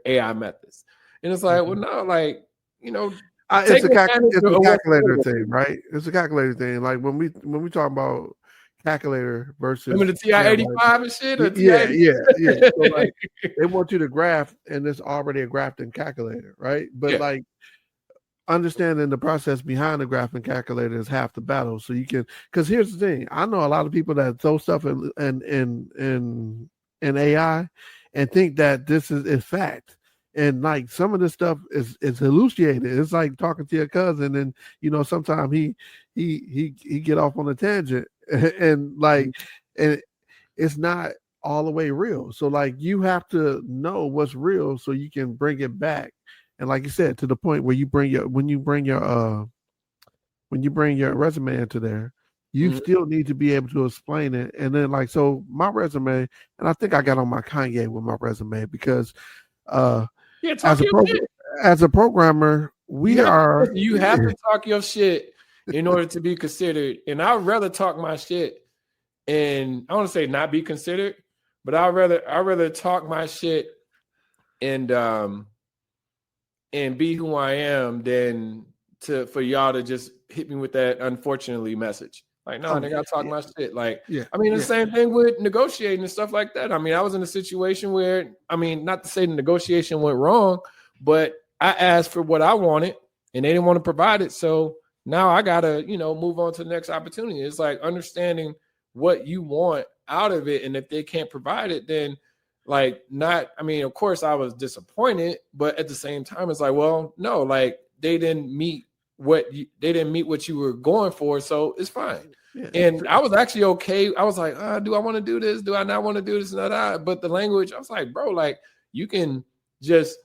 AI methods. And it's like, well, no, like, it's a calculator thing, right? It's a calculator thing. Like when we talk about calculator versus the TI-85 and shit. Or yeah. So like they want you to graph, and it's already a graphed calculator, right? But like understanding the process behind the graphing calculator is half the battle. So you can, because here's the thing, I know a lot of people that throw stuff in AI and think that this is fact. And like some of this stuff is hallucinated. It's like talking to your cousin, and sometimes he get off on a tangent, and like, and it's not all the way real. So like you have to know what's real so you can bring it back. And like you said, to the point where you bring your resume into there, you still need to be able to explain it. And then like, so my resume, and I think I got on my Kanye with my resume because as a programmer, you have to talk your shit in order to be considered. And I'd rather talk my shit, and I want to say not be considered, but I'd rather talk my shit and be who I am than for y'all to just hit me with that unfortunately message. Like, no, they gotta talk my shit. Like, the same thing with negotiating and stuff like that. I mean, I was in a situation where, not to say the negotiation went wrong, but I asked for what I wanted and they didn't want to provide it. So now I gotta, move on to the next opportunity. It's like understanding what you want out of it. And if they can't provide it, then of course I was disappointed, but at the same time, it's like, well, no, like they didn't meet what you were going for. So it's fine. Yeah, and I was actually okay. I was like, do I want to do this? Do I not want to do this? But the language, I was like, bro, like you can just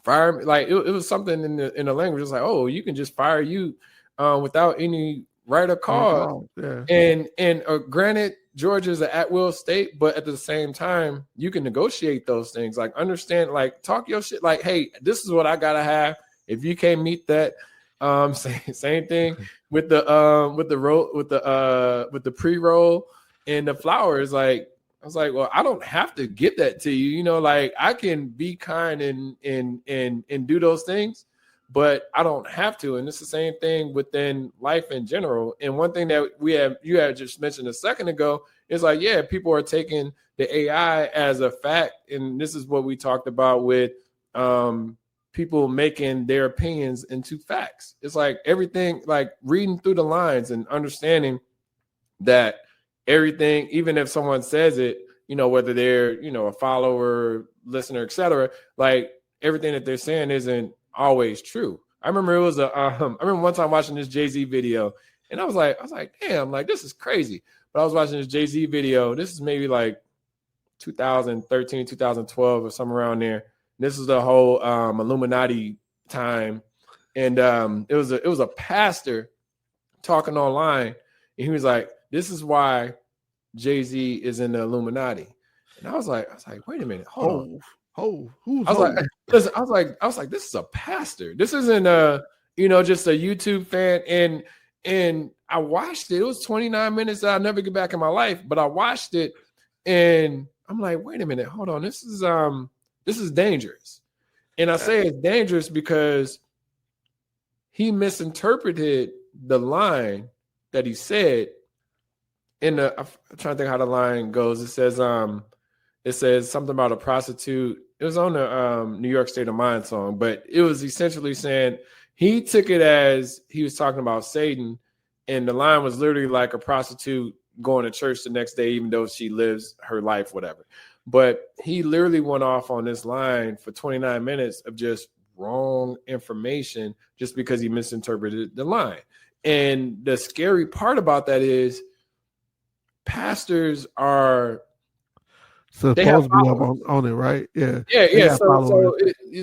fire me. Like it was something in the language. It's like, oh, you can just fire you without any right or cause. Yeah. And granted, Georgia's an at-will state, but at the same time, you can negotiate those things. Like understand, like talk your shit. Like, hey, this is what I gotta have. If you can't meet that, same thing with the pre-roll and the flowers. Like I was like, well, I don't have to give that to you. Like I can be kind and do those things, but I don't have to. And it's the same thing within life in general. And one thing that you had just mentioned a second ago is like, yeah, people are taking the AI as a fact. And this is what we talked about with people making their opinions into facts. It's like everything, like reading through the lines and understanding that everything, even if someone says it, whether they're, a follower, listener, etc., like everything that they're saying isn't always true. I remember I remember one time watching this Jay-Z video, and I was like, damn, like this is crazy. But I was watching this Jay-Z video. This is maybe like 2013, 2012 or somewhere around there. This is the whole Illuminati time, and it was a pastor talking online, and he was like, "This is why Jay-Z is in the Illuminati." And I was like, wait a minute, hold on. I was like, this is a pastor. This isn't just a YouTube fan. And I watched it. It was 29 minutes that I'll never get back in my life, but I watched it, and I'm like, wait a minute, hold on, this is dangerous. And I say it's dangerous because he misinterpreted the line that he said I'm trying to think how the line goes. It says something about a prostitute. It was on the New York State of Mind song, but it was essentially saying he took it as he was talking about Satan, and the line was literally like a prostitute going to church the next day, even though she lives her life, whatever. But he literally went off on this line for 29 minutes of just wrong information just because he misinterpreted the line. And the scary part about that is pastors are supposed to be up on it, right? Yeah.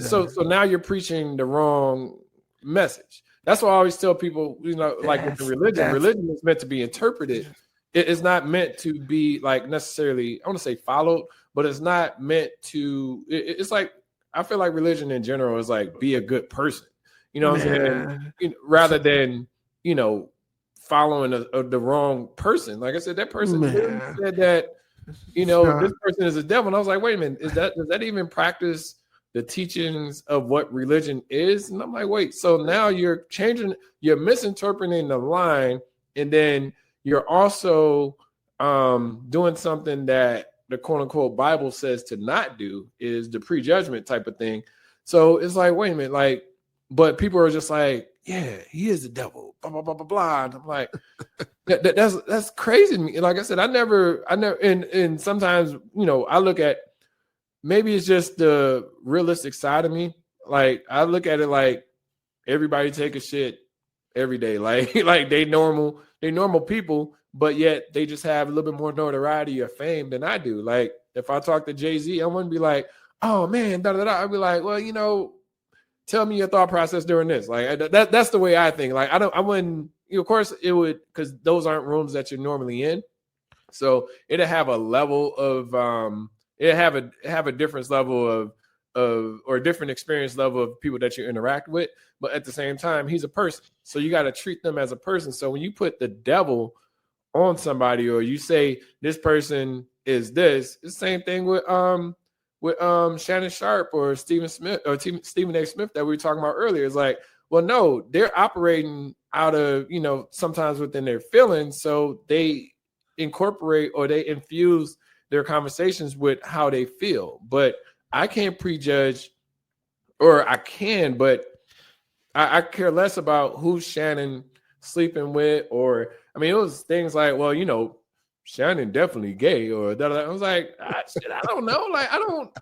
So now you're preaching the wrong message. That's why I always tell people, like with the religion is meant to be interpreted. It's not meant to be like necessarily, I want to say followed, but it's not meant to, it's like, I feel like religion in general is like, be a good person, what I'm saying? Rather than, following the wrong person. Like I said, that person said that, this person is a devil. And I was like, wait a minute, does that even practice the teachings of what religion is. And I'm like, wait, so now you're misinterpreting the line, and then you're also doing something that the quote unquote Bible says to not do, is the prejudgment type of thing. So it's like, wait a minute, like, but people are just like, yeah, he is the devil, blah, blah, blah, blah, blah. And I'm like, that's crazy to me. Like I said, I never, and sometimes, I look at, maybe it's just the realistic side of me. Like, I look at it like everybody take a shit every day. Like they normal people, but yet they just have a little bit more notoriety or fame than I do. Like, if I talk to Jay-Z, I wouldn't be like, oh man, da da da. I'd be like, well, tell me your thought process during this. Like, that's the way I think. Like, I wouldn't, of course it would, because those aren't rooms that you're normally in. So it'll have a level of, it'll have a different level or a different experience level of people that you interact with. But at the same time, he's a person. So you got to treat them as a person. So when you put the devil on somebody, or you say this person is this, it's the same thing with Shannon Sharp or Stephen Smith or Stephen A. Smith that we were talking about earlier. It's like, well, no, they're operating out of, sometimes within their feelings. So they incorporate or they infuse their conversations with how they feel. But I can't prejudge, or I can, but I care less about who Shannon sleeping with, or, I mean, it was things like, well, Shannon definitely gay, or that. I was like, I don't know.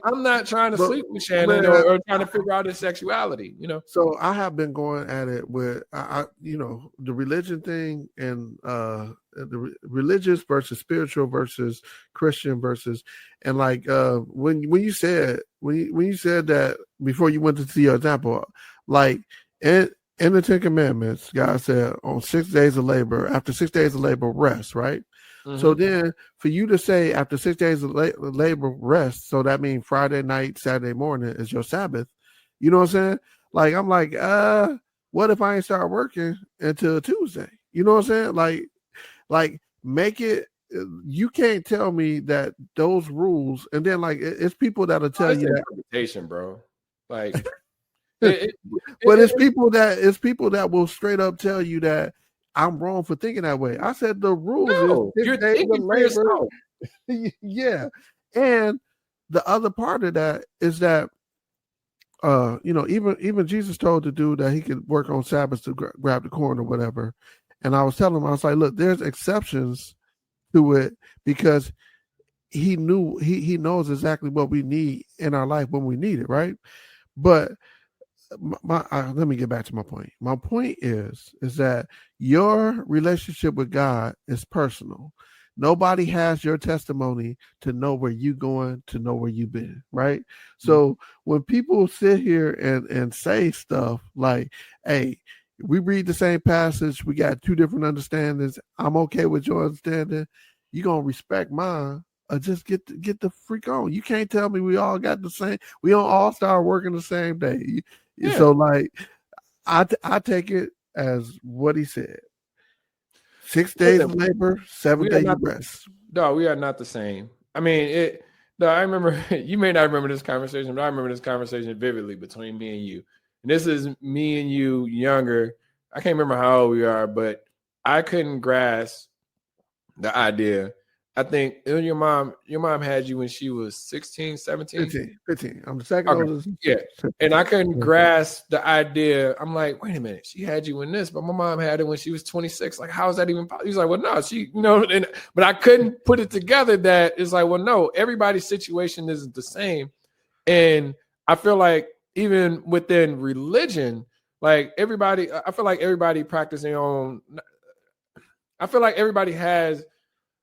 I'm not trying to sleep with Shannon or trying to figure out his sexuality, So I have been going at it with, the religion thing, and the religious versus spiritual versus Christian versus, and like when you said that before you went to see your example, like in the Ten Commandments, God said on 6 days of labor, after 6 days of labor, rest, right? Mm-hmm. So then for you to say after 6 days of labor, rest, so that means Friday night, Saturday morning is your Sabbath. You know what I'm saying? Like, I'm like, what if I ain't start working until Tuesday? You know what I'm saying? Like make it, you can't tell me that those rules, and then like it's people that'll tell you that interpretation, bro. Like but it's people that will straight up tell you that I'm wrong for thinking that way. I said the rules is you're thinking for yourself. Yeah. And the other part of that is that even Jesus told the dude that he could work on Sabbath to grab the corn or whatever. And I was telling him, I was like, look, there's exceptions to it, because he knew he knows exactly what we need in our life when we need it, right? But let me get back to my point. My point is that your relationship with God is personal. Nobody has your testimony to know where you're going, to know where you've been, right? Mm-hmm. So when people sit here and say stuff like, hey, we read the same passage, we got two different understandings, I'm okay with your understanding, you're going to respect mine, or just get the freak on. You can't tell me we all got the same, we don't all start working the same day. Yeah. So like, I take it as what he said. 6 days of labor, 7 days of rest. No, we are not the same. I mean, I remember, you may not remember this conversation, but I remember this conversation vividly between me and you. And this is me and you younger. I can't remember how old we are, but I couldn't grasp the idea. I think your mom had you when she was 16, 17? 15. I'm the second oldest. Yeah. And I couldn't grasp the idea. I'm like, wait a minute. She had you in this, but my mom had it when she was 26. Like, how is that even possible? He's like, well, no, she, but I couldn't put it together that it's like, well, no, everybody's situation isn't the same. And I feel like even within religion, like I feel like everybody practices their own. I feel like everybody has,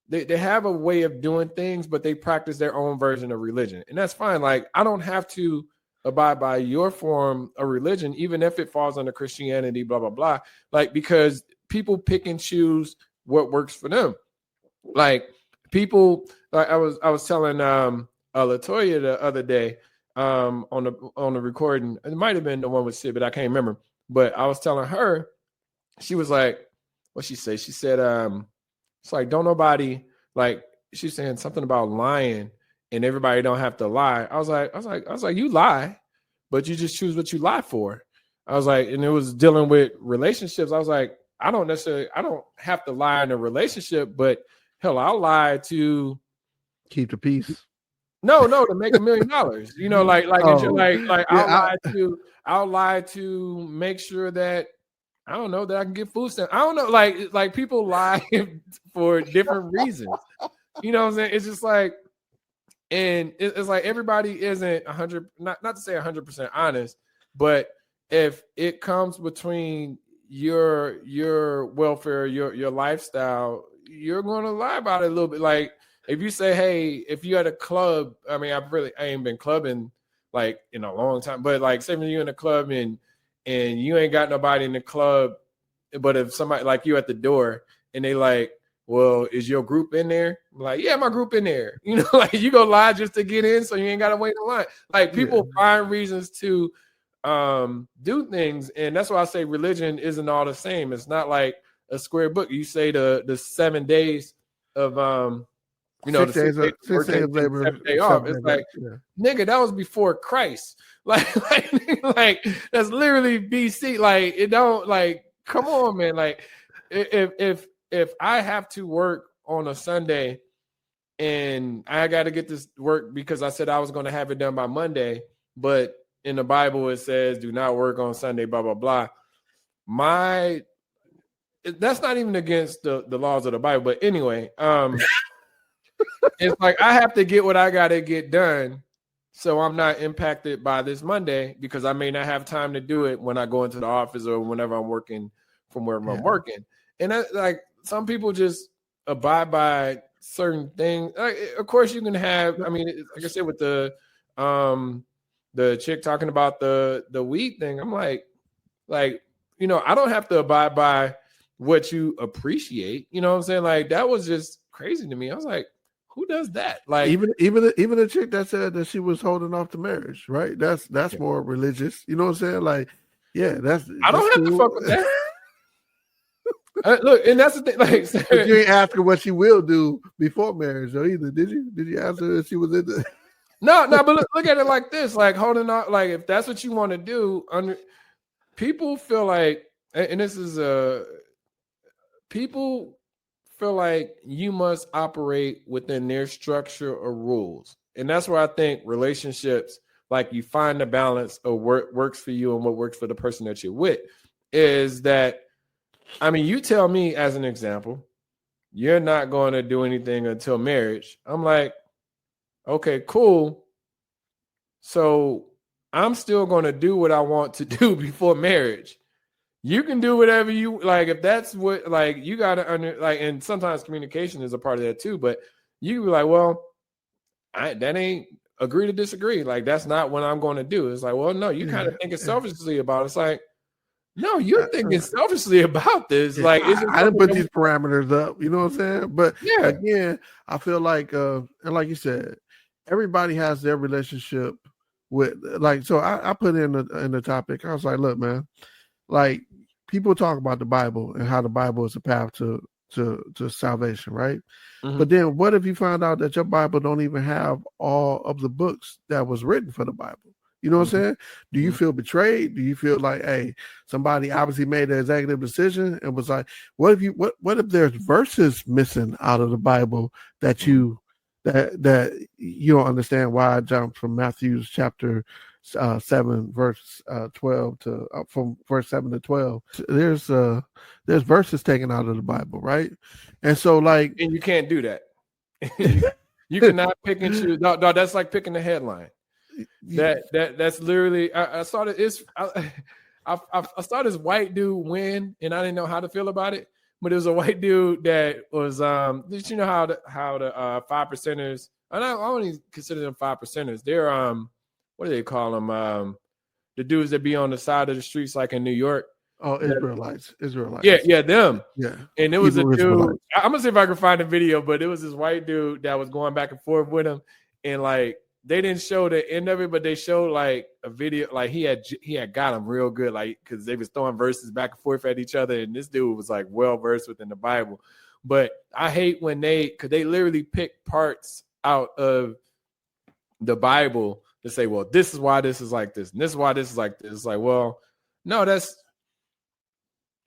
they have a way of doing things, but they practice their own version of religion. And that's fine. Like, I don't have to abide by your form of religion, even if it falls under Christianity, blah, blah, blah. Like, because people pick and choose what works for them. Like, people, like I was telling LaToya the other day on the recording, it might have been the one with Sid, but I can't remember. But I was telling her, she was like, what she say? She said, it's like, don't nobody, like, she's saying something about lying and everybody don't have to lie. I was like, you lie, but you just choose what you lie for. I was like, and it was dealing with relationships. I was like, I don't have to lie in a relationship, but hell, I'll lie to keep the peace. No, to make $1 million. You know, I'll lie to make sure that I don't know that I can get food stamps. I don't know, like people lie for different reasons. You know what I'm saying? It's just like, and it's like everybody isn't 100, not to say 100% honest, but if it comes between your welfare, your lifestyle, you're going to lie about it a little bit. Like if you say, hey, if you at a club, I mean, I ain't been clubbing like in a long time, but like say when you're in a club and you ain't got nobody in the club, but if somebody like you at the door and they like, well, is your group in there? I'm like, yeah, my group in there. You know, like you go lie just to get in, so you ain't got to wait in line. Like people find reasons to do things, and that's why I say religion isn't all the same. It's not like a square book. You say the 7 days of you know, 6 days of labor, 7th day off. It's like, nigga, that was before Christ. Like that's literally BC. Like it don't like. Come on, man. Like if I have to work on a Sunday and I got to get this work because I said I was going to have it done by Monday, but in the Bible it says do not work on Sunday, blah blah blah. That's not even against the laws of the Bible, but anyway, it's like I have to get what I got to get done, so I'm not impacted by this Monday because I may not have time to do it when I go into the office or whenever I'm working from wherever I'm working. And that, like some people just abide by certain things. Like, of course, you can have. I mean, like I said, with the chick talking about the weed thing, I'm like, you know, I don't have to abide by what you appreciate. You know what I'm saying? Like that was just crazy to me. I was like, who does that? Like even a chick that said that she was holding off the marriage, right? That's more religious. You know what I'm saying? Like, yeah, I don't have to fuck with that. Look, and that's the thing. Like, but you ain't ask her what she will do before marriage, though, either. Did you? Did you ask her if she was in the? No. But look at it like this: like holding on. Like if that's what you want to do, people feel like, and this is people feel like you must operate within their structure or rules, and that's where I think relationships, like you find the balance of what works for you and what works for the person that you're with, is that. I mean, you tell me as an example, you're not going to do anything until marriage. I'm like, okay, cool. So I'm still going to do what I want to do before marriage. You can do whatever you like. If that's what, like, you got to and sometimes communication is a part of that too. But you can be like, well, that ain't agree to disagree. Like, that's not what I'm going to do. It's like, well, no, you kind of thinking selfishly about it. It's like, no, you're thinking selfishly about this. Like, I didn't put these parameters up. You know what I'm saying? But again, I feel like, and like you said, everybody has their relationship with. Like, so I put in the topic. I was like, look, man, like people talk about the Bible and how the Bible is a path to salvation, right? Mm-hmm. But then, what if you find out that your Bible don't even have all of the books that was written for the Bible? You know what I'm saying? Do you feel betrayed? Do you feel like, hey, somebody obviously made an executive decision and was like, what if there's verses missing out of the Bible that you that you don't understand why I jumped from Matthew's chapter 7 verse 12 to from verse 7 to 12. There's verses taken out of the Bible, right? And so like, and you can't do that. You cannot pick and choose. No, that's like picking the headline. That's literally. I saw this. I saw this white dude win, and I didn't know how to feel about it. But it was a white dude that was. Did you know how the 5%ers? I don't even consider them 5%ers. They're what do they call them? The dudes that be on the side of the streets, like in New York. Oh, Israelites. Yeah, them. Yeah. And it was a dude. I'm gonna see if I can find a video, but it was this white dude that was going back and forth with him, and like. They didn't show the end of it, but they showed like a video, like he had got him real good, like because they was throwing verses back and forth at each other, and this dude was like well versed within the Bible. But I hate when because they literally pick parts out of the Bible to say, well, this is why this is like this, and this is why this is like this. It's like, well, no, that's,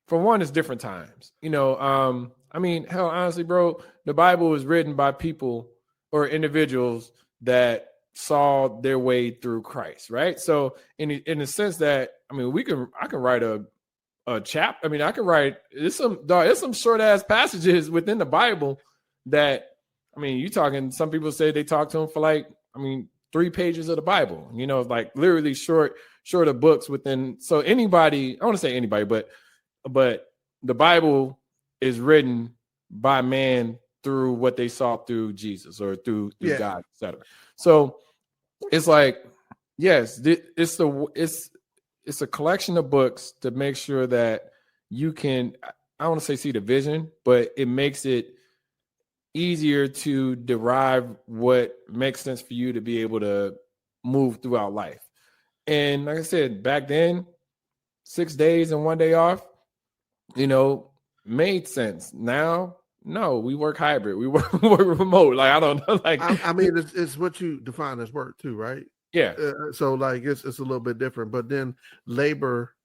for one, it's different times. I mean, hell, honestly, bro, the Bible was written by people or individuals that saw their way through Christ, right? So in the sense that, I mean, I can write a chapter. I mean, I can write, there's some short ass passages within the Bible that, I mean, you talking, some people say they talk to him for like, I mean, 3 pages of the Bible, like literally shorter books within. So anybody, I want to say anybody, but the Bible is written by man through what they saw through Jesus or through God, etc. So it's like, yes, it's a collection of books to make sure that you can, I don't want to say see the vision, but it makes it easier to derive what makes sense for you to be able to move throughout life. And like I said, back then, 6 days and 1 day off, made sense. Now, no, we work hybrid. We work remote. Like, I don't know. Like, I mean, it's what you define as work too, right? Yeah. So like, it's a little bit different. But then labor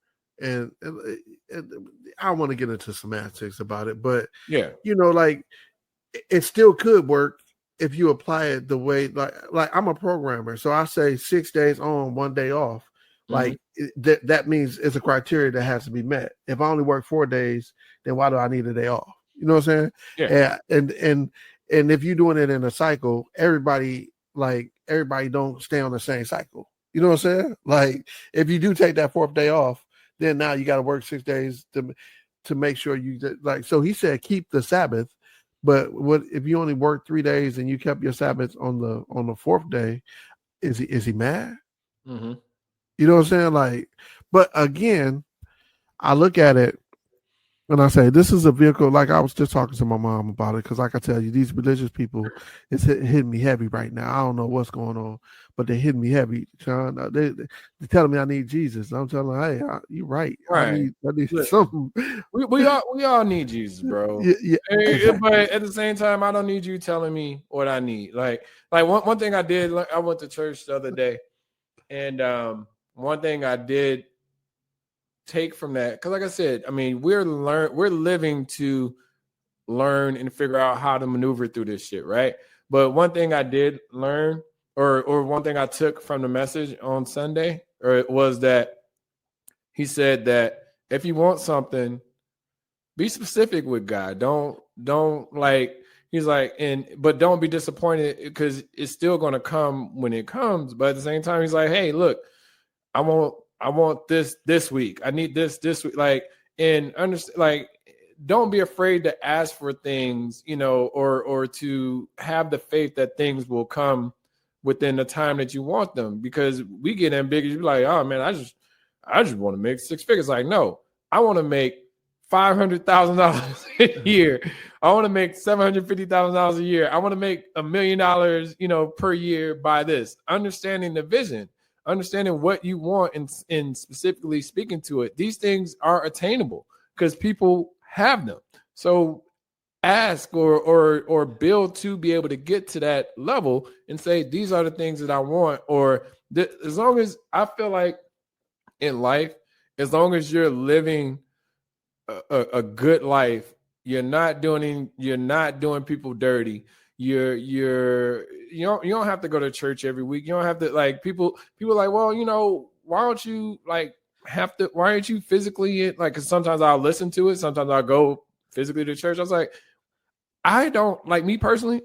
and I don't want to get into semantics about it, but yeah, like it still could work if you apply it the way like I'm a programmer, so I say 6 days on, 1 day off. Like that means it's a criteria that has to be met. If I only work 4 days, then why do I need a day off? You know what I'm saying? Yeah. And if you're doing it in a cycle, everybody don't stay on the same cycle. You know what I'm saying? Like if you do take that 4th day off, then now you got to work 6 days to make sure you like. So he said keep the Sabbath, but what if you only work 3 days and you kept your Sabbath on the 4th day? Is he mad? Mm-hmm. You know what I'm saying? Like, but again, I look at it and I say, this is a vehicle. Like I was just talking to my mom about it. Cause like I tell you, these religious people, it's hitting me heavy right now. I don't know what's going on, but they're hitting me heavy, Sean. They're telling me I need Jesus. And I'm telling them, hey, you're right. Right. I need something. We all need Jesus, bro. Yeah, exactly. But at the same time, I don't need you telling me what I need. Like one thing I did, I went to church the other day, and one thing I did take from that, because like I said, I mean, we're living to learn and figure out how to maneuver through this shit, right? But one thing I did learn, or one thing I took from the message on Sunday, was that he said that if you want something, be specific with God. Don't like, he's like, but don't be disappointed because it's still going to come when it comes. But at the same time, he's like, hey, look, I want this week. I need this week. Like, and understand, like, don't be afraid to ask for things, or to have the faith that things will come within the time that you want them. Because we get ambiguous. You're like, oh man, I just want to make 6 figures. Like, no, I want to make $500,000 a year. I want to make $750,000 a year. I want to make $1 million, per year by this. Understanding the vision. Understanding what you want and specifically speaking to it. These things are attainable because people have them. So ask or build to be able to get to that level and say, these are the things that I want. Or as long as I feel like in life, as long as you're living a good life, you're not doing people dirty. You don't have to go to church every week. You don't have to, like, people like, well, why don't you why aren't you physically like, because sometimes I'll listen to it, sometimes I'll go physically to church. I was like, I don't like, me personally,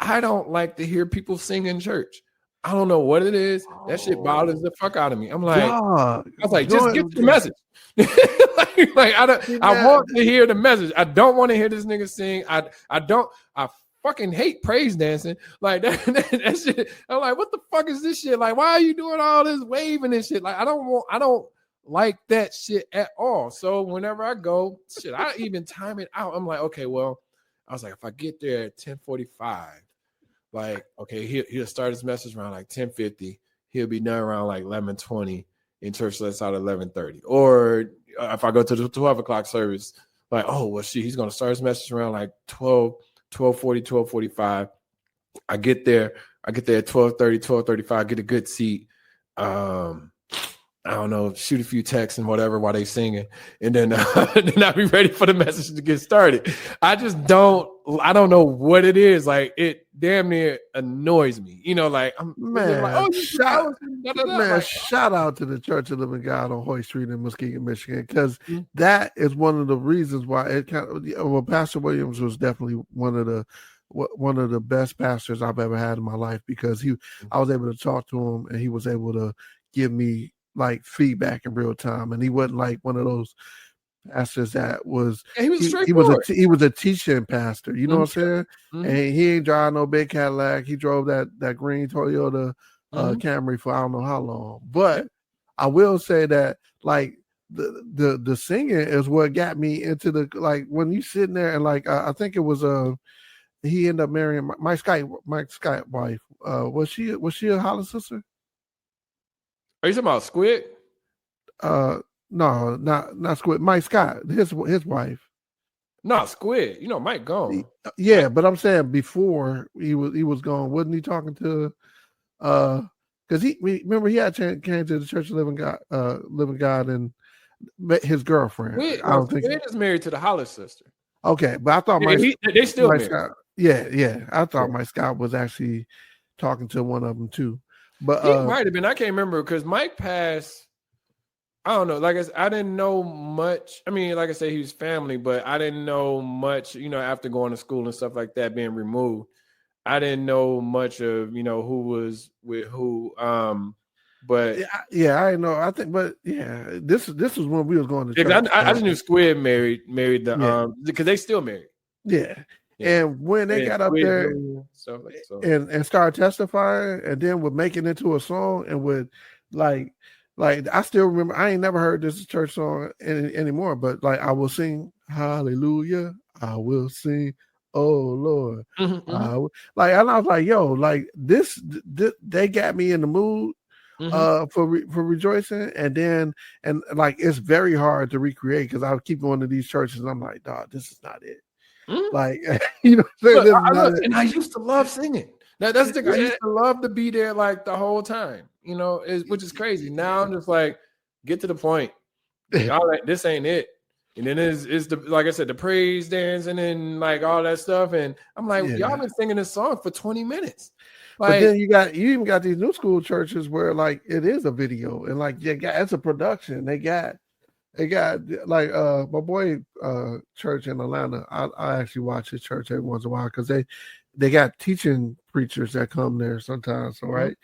I don't like to hear people sing in church. I don't know what it is. That shit bothers the fuck out of me. I'm like, I was like, just get the message. I want to hear the message. I don't want to hear this nigga sing. I fucking hate praise dancing. Like that shit. I'm like, what the fuck is this shit? Like, why are you doing all this waving and shit? Like, I don't like that shit at all. So whenever I go, shit, I even time it out. I'm like, okay, well, I was like, if I get there at 10:45, like, okay, he'll start his message around like 10:50. He'll be done around like 11:20. In church lets out 11:30. Or if I go to the 12 o'clock service, like, oh, well, he's going to start his message around like 12:40, 12:45. I get there I get there at 12:30, 12:35, get a good seat. I don't know, shoot a few texts and whatever while they singing, and then then I'll be ready for the message to get started. I don't know what it is. Like, it damn near annoys me. Like, I'm like, shout out to the Church of Living God on Hoyt Street in Muskegon, Michigan, because that is one of the reasons why it Pastor Williams was definitely one of the best pastors I've ever had in my life, because I was able to talk to him and he was able to give me like feedback in real time, and he wasn't like one of those pastors that was. Yeah, he was a teaching pastor. You know what I'm saying? Mm-hmm. And he ain't drive no big Cadillac. He drove that green Toyota Camry for I don't know how long. But I will say that like the singing is what got me into the, like, when you sitting there and like I think it was he ended up marrying Mike Scott wife. Was she a Holler sister? Are you talking about Squid? No, not Squid. Mike Scott, his wife. No, Squid. Mike gone. Yeah, Mike. But I'm saying before he was gone, wasn't he talking to? Because remember he had came to the Church of Living God, and met his girlfriend. I don't think Squid is married to the Holler sister. Okay, but I thought they still Mike married. Scott. Yeah. I thought Mike Scott was actually talking to one of them too. But he might have been. I can't remember, because Mike passed. I don't know. Like I didn't know much. I mean, like I said, he was family, but I didn't know much. After going to school and stuff like that, being removed, I didn't know much of who was with who. But yeah, I know. I think, but yeah, this was when we was going to church. I just knew Squid married the because they still married. Yeah. And when they got up there and started testifying, and then would make it into a song, and would like I still remember, I ain't never heard this church song anymore, but like, I will sing hallelujah, I will sing, oh Lord. And I was like, yo, like this they got me in the mood for rejoicing, and like it's very hard to recreate, because I keep going to these churches and I'm like, dog, this is not it. Like, and I used to love singing. That's the thing. I used to love to be there like the whole time, which is crazy. Now I'm just like, get to the point. Y'all, like, this ain't it. And then is the, like I said, the praise dance and then like all that stuff. And I'm like, y'all been singing this song for 20 minutes. Like, but then you even got these new school churches where like it is a video, and like it's a production. They got like my boy church in Atlanta. I actually watch his church every once in a while, because they got teaching preachers that come there sometimes. So right.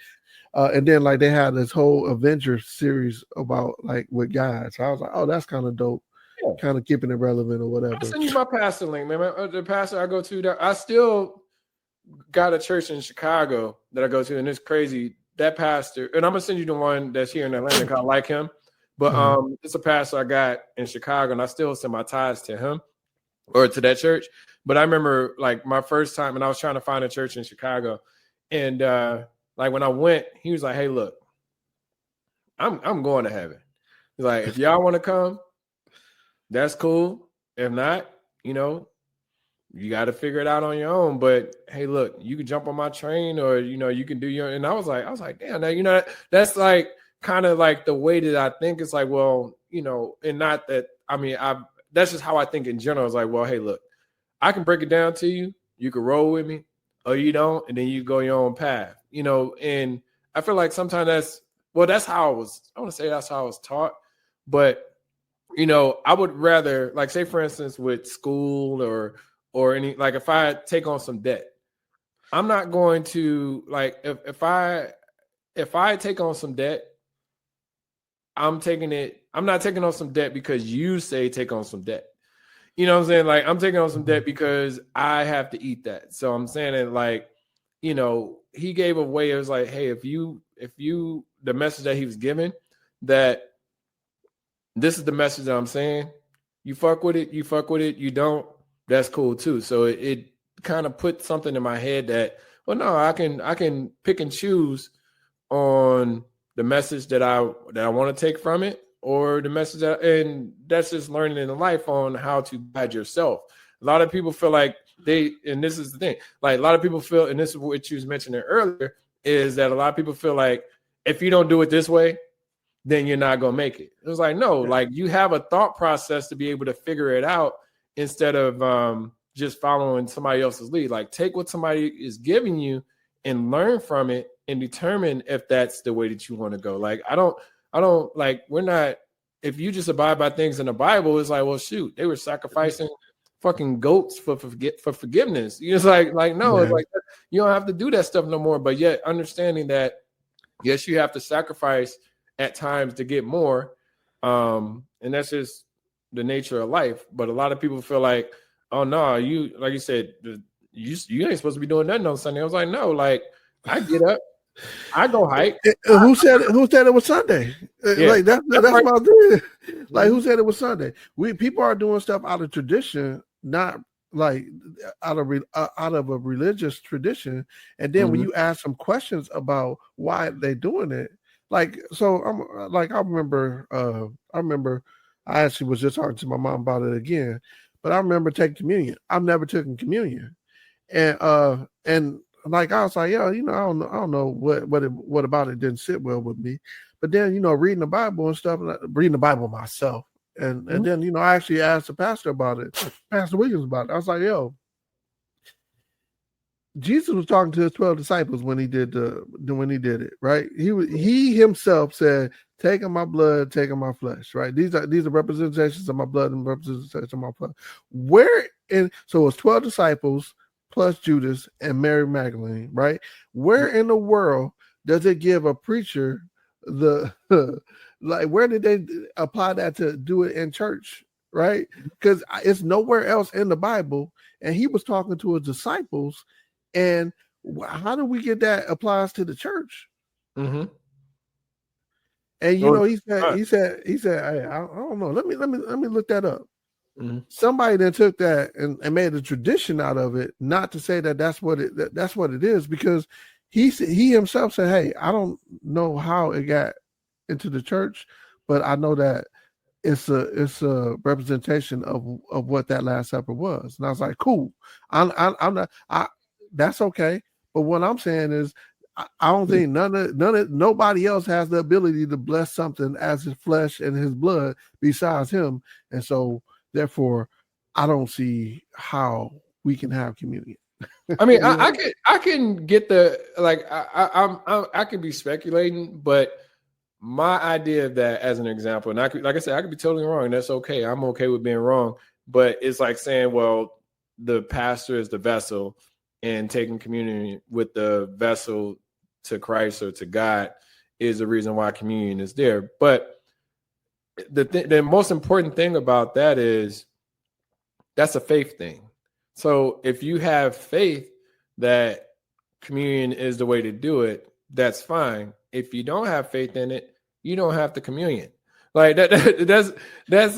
And then like they had this whole Avengers series about like with guys. So I was like, oh, that's kind of dope. Yeah. Kind of keeping it relevant or whatever. I'll send you my pastor link, man. The pastor I go to, I still got a church in Chicago that I go to, and it's crazy. That pastor, and I'm gonna send you the one that's here in Atlanta, because I like him. But it's a pastor I got in Chicago, and I still send my tithes to him or to that church. But I remember like my first time, and I was trying to find a church in Chicago, and like when I went, he was like, "Hey, look, I'm going to heaven." He's like, "If y'all want to come, that's cool. If not, you got to figure it out on your own. But hey, look, you can jump on my train, or you can do your." And I was like, damn, now that's like kind of like the way that I think. It's like, well, and not that, I mean, that's just how I think in general. It's like, well, hey, look, I can break it down to you. You can roll with me, or you don't, and then you go your own path, and I feel like sometimes that's how I want to say that's how I was taught. But, I would rather, like, say, for instance, with school or any, like, if I take on some debt, I'm not going to, like, if I take on some debt, I'm not taking on some debt because you say take on some debt. You know what I'm saying? Like, I'm taking on some debt because I have to eat that. So I'm saying that, like, he gave a way. It was like, hey, if you, the message that he was giving, that this is the message that I'm saying, you fuck with it, you don't, that's cool too. So it kind of put something in my head that, well, no, I can pick and choose on the message that I want to take from it, or the message and that's just learning in life on how to guide yourself. A lot of people feel like and this is the thing, like a lot of people feel, and this is what you was mentioning earlier, is that a lot of people feel like if you don't do it this way, then you're not going to make it. It was like, no, like you have a thought process to be able to figure it out instead of just following somebody else's lead. Like take what somebody is giving you and learn from it and determine if that's the way that you want to go. Like, I don't like, we're not, if you just abide by things in the Bible, it's like, well, shoot, they were sacrificing fucking goats for forgiveness. It's like no, it's like you don't have to do that stuff no more. But yet understanding that, yes, you have to sacrifice at times to get more. And that's just the nature of life. But a lot of people feel like, oh no, you, like you said, you ain't supposed to be doing nothing on Sunday. I was like, no, like I get up, I go hike. Who said it was Sunday? Like that's right. About it. Like who said it was Sunday? People are doing stuff out of tradition, not like out of a religious tradition. And then when you ask some questions about why they're doing it, like, so I'm like, I remember I actually was just talking to my mom about it again, but I remember taking communion. I've never taken communion. And like, I was like, I don't know what about it didn't sit well with me. But then, reading the Bible and stuff, reading the Bible myself. And then, I actually asked the pastor about it, Pastor Williams about it. I was like, Jesus was talking to his 12 disciples when he did it, right? He himself said, taking my blood, taking my flesh, right? These are representations of my blood and representations of my flesh. So it was 12 disciples plus Judas and Mary Magdalene, right? Where in the world does it give a preacher where did they apply that to do it in church, right? Because it's nowhere else in the Bible. And he was talking to his disciples. And how do we get that applies to the church? Mm-hmm. And he said, hey, I don't know. Let me look that up. Mm-hmm. Somebody then took that and made a tradition out of it, not to say that's what it is, because he himself said, hey, I don't know how it got into the church, but I know that it's a representation of what that Last Supper was. And I was like, cool. I'm not. That's okay. But what I'm saying is, I don't think nobody else has the ability to bless something as his flesh and his blood besides him. And so therefore, I don't see how we can have communion. I mean, I can get the, like, I could be speculating, but my idea of that as an example, and I could be totally wrong, and that's okay. I'm okay with being wrong, but it's like saying, well, the pastor is the vessel, and taking communion with the vessel to Christ or to God is the reason why communion is there. But the most important thing about that is that's a faith thing. So if you have faith that communion is the way to do it, that's fine. If you don't have faith in it, you don't have to communion. Like that's where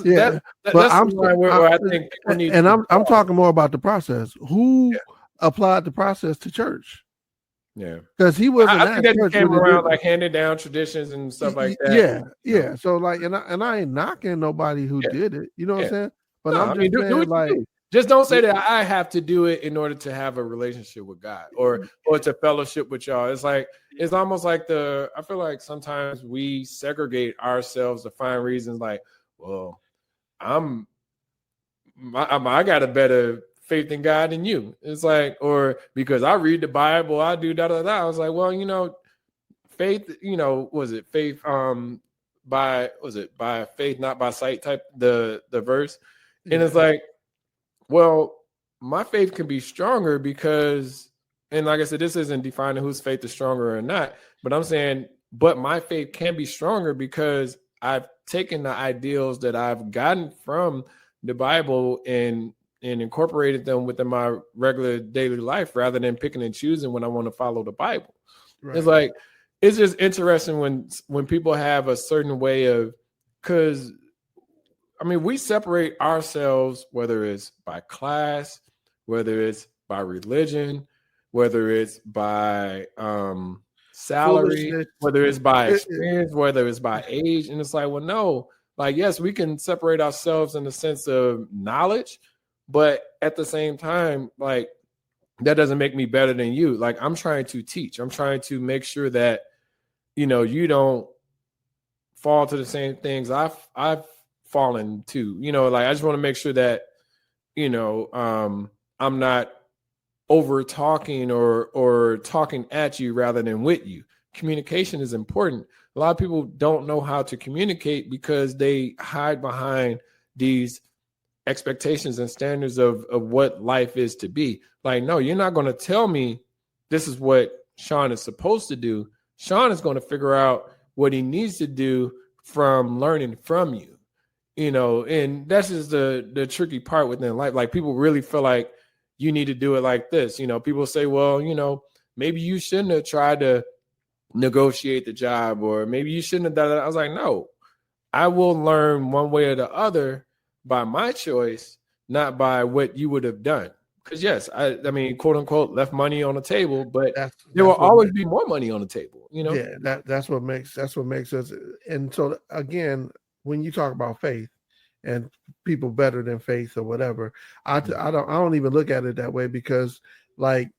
I think people need. And I'm talking more about the process. Who applied the process to church? Yeah, because he wasn't. I think that came around like handed down traditions and stuff like that. Yeah. So like, and I ain't knocking nobody who did it. You know what I'm saying? But I'm just saying, like, just don't say that I have to do it in order to have a relationship with God or to fellowship with y'all. It's like, it's almost like I feel like sometimes we segregate ourselves to find reasons like, well, I got a better faith in God than you. It's like, or because I read the Bible, I do da da da. I was like, well, faith, was it faith by faith, not by sight type the verse. And it's like, well, my faith can be stronger because, and like I said, this isn't defining whose faith is stronger or not, but I'm saying, but my faith can be stronger because I've taken the ideals that I've gotten from the Bible and incorporated them within my regular daily life rather than picking and choosing when I want to follow the Bible. Right. It's like, it's just interesting when people have a certain way of, because I mean, we separate ourselves, whether it's by class, whether it's by religion, whether it's by salary, whether it's by experience, whether it's by age. And it's like, well, no, like, yes, we can separate ourselves in the sense of knowledge, but at the same time, like, that doesn't make me better than you. Like, I'm trying to teach. I'm trying to make sure that, you know, you don't fall to the same things I've fallen to. You know, like, I just want to make sure that, you know, I'm not over talking or talking at you rather than with you. Communication is important. A lot of people don't know how to communicate because they hide behind these expectations and standards of what life is to be. Like, no, you're not going to tell me this is what Sean is supposed to do. Sean is going to figure out what he needs to do from learning from you, you know, and that's just the tricky part within life. Like, people really feel like you need to do it like this. You know, people say, well, you know, maybe you shouldn't have tried to negotiate the job, or maybe you shouldn't have done that. I was like, no, I will learn one way or the other by my choice, not by what you would have done. Because yes, I mean, quote unquote, left money on the table, but there will always be more money on the table, you know? Yeah, that's what makes us. And so again, when you talk about faith and people better than faith or whatever, I don't even look at it that way, because like,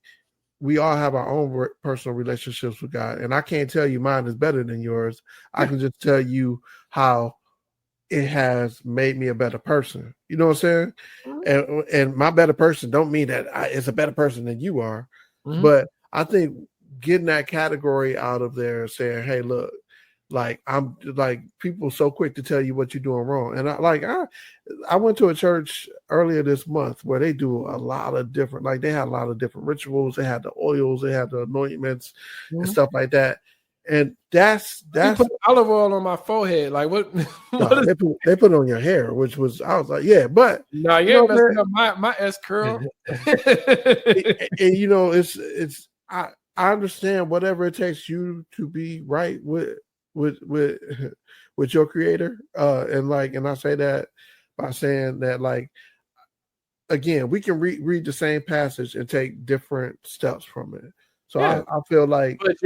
we all have our own personal relationships with God, and I can't tell you mine is better than yours. I can just tell you how it has made me a better person. You know what I'm saying? And my better person don't mean that it's a better person than you are, but I think getting that category out of there, saying, hey, look, like, I'm like, people so quick to tell you what you're doing wrong. And I went to a church earlier this month where they do a lot of different, like, they had a lot of different rituals. They had the oils, they had the anointments and stuff like that. And that's you put olive oil on my forehead. Like, what? They put it on your hair, which was, I was like, yeah, but no, you ain't messing up my S curl. And you know, I understand whatever it takes you to be right with your creator, and I say that by saying that, like, again, we can read the same passage and take different steps from it. So yeah. I feel like, but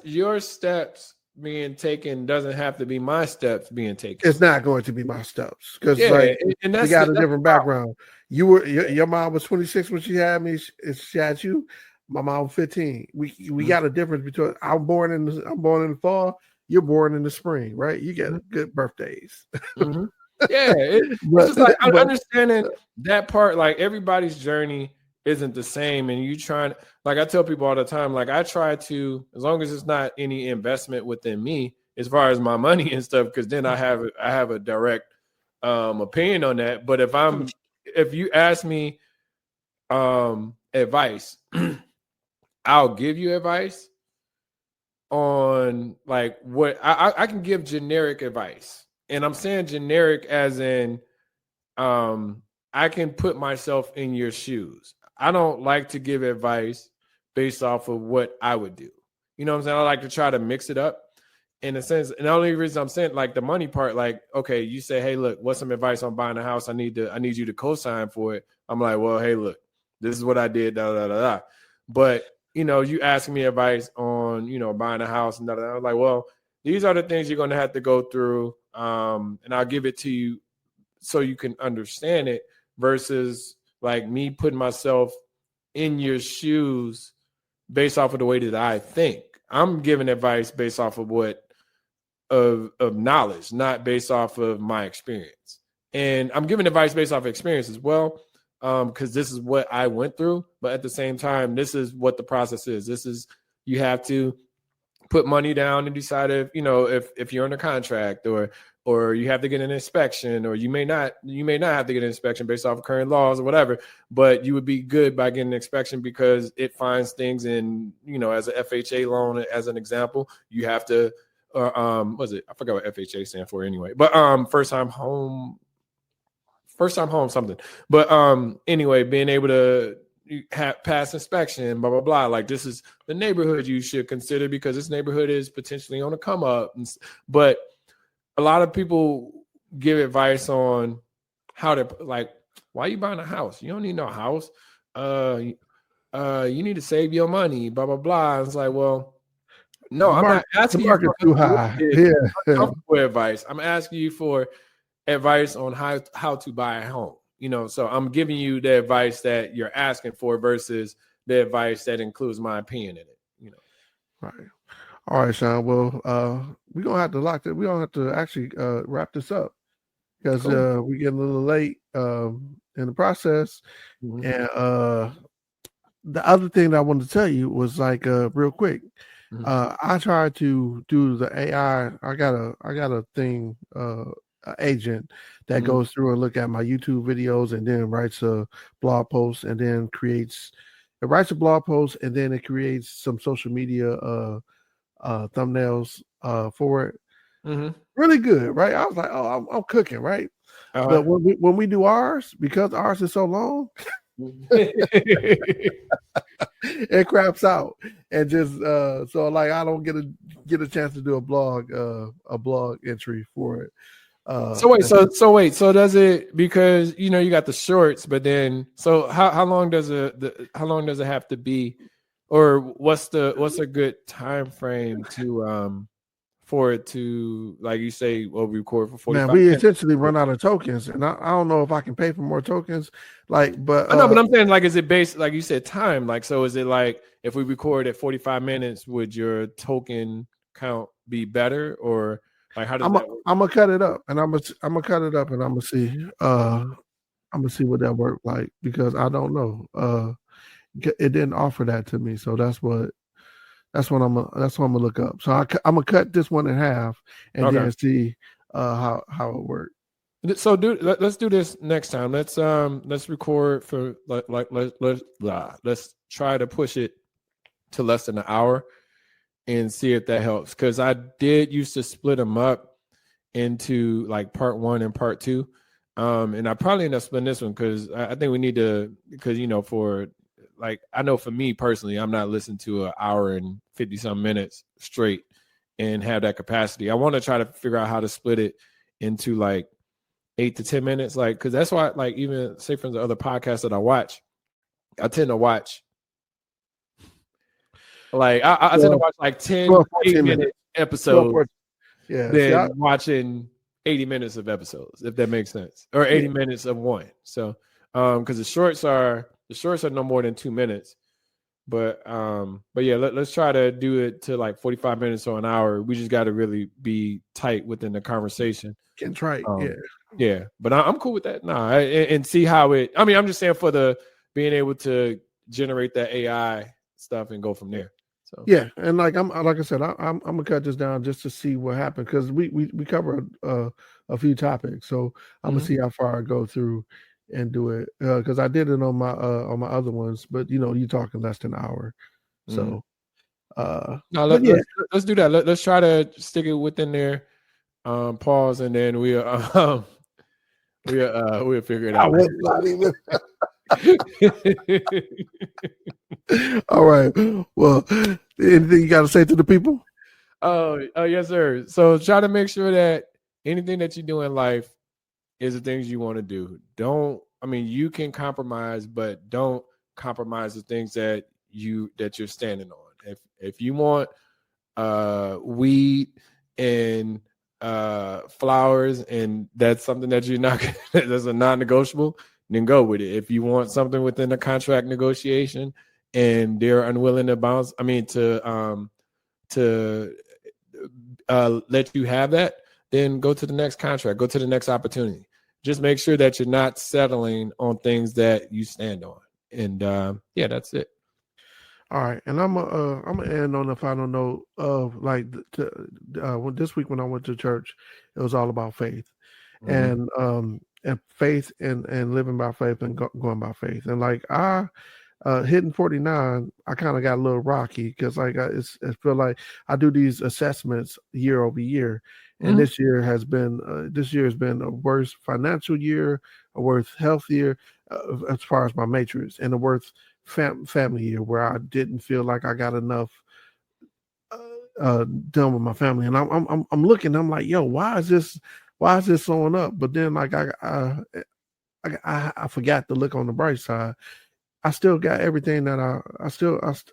your steps being taken doesn't have to be my steps being taken. It's not going to be my steps, because and that's, got a different background. Your mom was 26 when she had me. She had you. My mom was 15. We got a difference between I'm born in the fall. You're born in the spring, right? You get good birthdays. Yeah, it's just like, I'm understanding that part. Like, everybody's journey isn't the same, and you trying, like, I tell people all the time, like, I try to, as long as it's not any investment within me as far as my money and stuff, because then I have a direct opinion on that. But if you ask me advice, I'll give you advice on, like, what I can give generic advice. And I'm saying generic as in I can put myself in your shoes. I don't like to give advice based off of what I would do. You know what I'm saying? I like to try to mix it up in a sense. And the only reason I'm saying, like, the money part, like, okay, you say, hey, look, what's some advice on buying a house? I need you to co-sign for it. I'm like, well, hey, look, this is what I did, da da da da. But, you know, you ask me advice on, you know, buying a house and da da da. I was like, well, these are the things you're going to have to go through, and I'll give it to you so you can understand it, versus like me putting myself in your shoes based off of the way that I think. I'm giving advice based off of of knowledge, not based off of my experience. And I'm giving advice based off of experience as well, because this is what I went through. But at the same time, this is what the process is. This is, you have to put money down and decide if you're under contract, or you have to get an inspection, or you may not have to get an inspection based off of current laws or whatever, but you would be good by getting an inspection because it finds things in, as a FHA loan, as an example, you have to, was it? I forgot what FHA stands for anyway, but first time home something. But anyway, being able to pass inspection, blah, blah, blah. Like, this is the neighborhood you should consider because this neighborhood is potentially on a come up. But a lot of people give advice on how to, like, why are you buying a house? You don't need no house. You need to save your money, blah, blah, blah. It's like, well, no, I'm not asking you for too high. Advice. I'm asking you for advice on how to buy a home. so I'm giving you the advice that you're asking for versus the advice that includes my opinion in it. Right. All right, Sean. Well, we're gonna have to we're gonna have to actually wrap this up because Cool. we're getting a little late in the process. Mm-hmm. And the other thing that I wanted to tell you was real quick. Mm-hmm. I tried to do the AI. I got a thing, an agent that Mm-hmm. goes through and look at my YouTube videos and then writes a blog post and then writes a blog post and then it creates some social media thumbnails for it. Mm-hmm. Really good, right? I was like, oh, I'm cooking, right? Uh-huh. But when we do ours, because ours is so long, it craps out and just so I don't get a chance to do a blog entry for it. So does it, because you got the shorts, but then so how long does it have to be, or what's a good time frame to for it to, like you say, record for 45 Man, we minutes? essentially run out of tokens, and I don't know if I can pay for more tokens. But I know, but I'm saying, like, is it based, like you said, time? Like, so is it like if we record at 45 minutes, would your token count be better, or like how does that work? I'm gonna cut it up, and I'm gonna cut it up, and I'm gonna see. I'm gonna see what that work like because I don't know. It didn't offer that to me, so that's what I'm gonna look up. So I'm gonna cut this one in half and then see how it works. So let's do this next time. Let's record for let's try to push it to less than an hour and see if that helps. Because I did used to split them up into like part 1 and part 2. And I probably end up splitting this one because I think we need to, because for like, I know for me personally, I'm not listening to an hour and 50 some minutes straight and have that capacity. I want to try to figure out how to split it into like 8 to 10 minutes, like, because that's why, like, even say from the other podcasts that I watch, I tend to watch like I tend to watch like 10 8-minute episodes than watching 80 minutes of episodes, if that makes sense, or 80 minutes of one. So because the shorts are no more than 2 minutes, but yeah, let's try to do it to like 45 minutes or an hour. We just got to really be tight within the conversation. Can try, yeah, but I'm cool with that. And see how it. I mean, I'm just saying for the being able to generate that AI stuff and go from there. So yeah, and like I said, I'm gonna cut this down just to see what happens because we cover a few topics, so I'm gonna see how far I go through and do it because I did it on my other ones, but you're talking less than an hour, so let's do that. Let's try to stick it within there. Pause, and then we'll figure it out. All right. Well, anything you got to say to the people? Oh, yes, sir. So try to make sure that anything that you do in life is the things you want to do. You can compromise, but don't compromise the things that you're standing on. If you want weed and flowers, and that's something that you're not that's a non-negotiable, then go with it. If you want something within the contract negotiation and they're unwilling to let you have that, then go to the next contract, go to the next opportunity. Just make sure that you're not settling on things that you stand on. And yeah, that's it. All right, and I'm gonna end on a final note of this week when I went to church, it was all about faith, and faith and living by faith and going by faith, and like hitting 49, I kind of got a little rocky because I feel like I do these assessments year over year, and this year has been a worse financial year, a worse health year as far as my matrix, and a worse family year where I didn't feel like I got enough done with my family, and I'm looking, I'm like, yo, why is this slowing up? But then like I forgot to look on the bright side. I still got everything that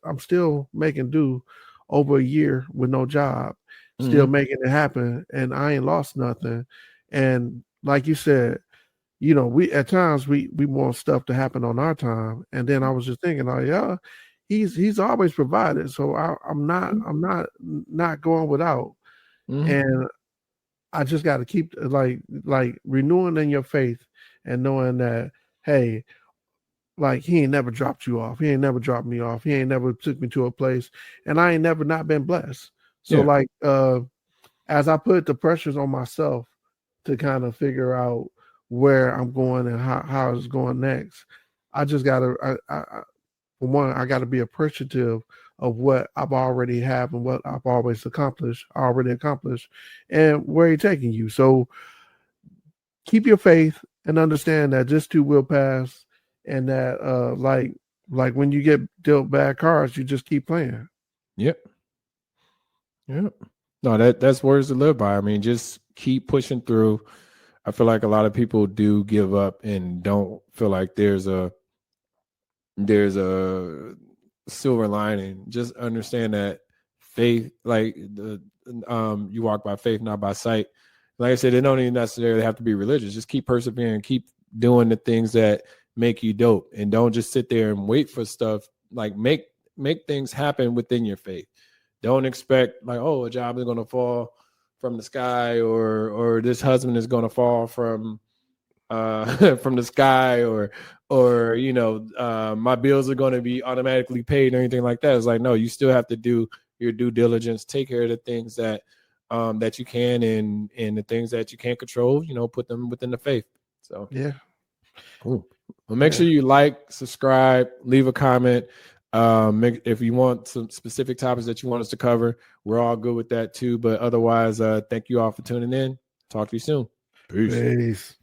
I'm still making do over a year with no job, still making it happen, and I ain't lost nothing. And like you said, we at times we want stuff to happen on our time. And then I was just thinking, oh yeah, he's always provided. So I'm not going without. And I just got to keep like renewing in your faith and knowing that, hey, like he ain't never dropped you off. He ain't never dropped me off. He ain't never took me to a place, and I ain't never not been blessed. So like as I put the pressures on myself to kind of figure out where I'm going and how it's going next, I just gotta for one, I gotta be appreciative of what I've already have and what I've already accomplished, and where he's taking you. So keep your faith and understand that this too will pass, and that like when you get dealt bad cards, you just keep playing. Yep. No, that's words to live by. I mean, just keep pushing through. I feel like a lot of people do give up and don't feel like there's a silver lining. Just understand that faith, like you walk by faith, not by sight. Like I said, it don't even necessarily have to be religious. Just keep persevering, keep doing the things that make you dope, and don't just sit there and wait for stuff. Like make things happen within your faith. Don't expect like, oh, a job is going to fall from the sky, or this husband is going to fall from from the sky, or my bills are going to be automatically paid or anything like that. It's like, no, you still have to do your due diligence, take care of the things that you can, and the things that you can't control, put them within the faith. So yeah, cool. Well, make sure you like, subscribe, leave a comment. If you want some specific topics that you want us to cover, we're all good with that too. But otherwise, thank you all for tuning in. Talk to you soon. Peace.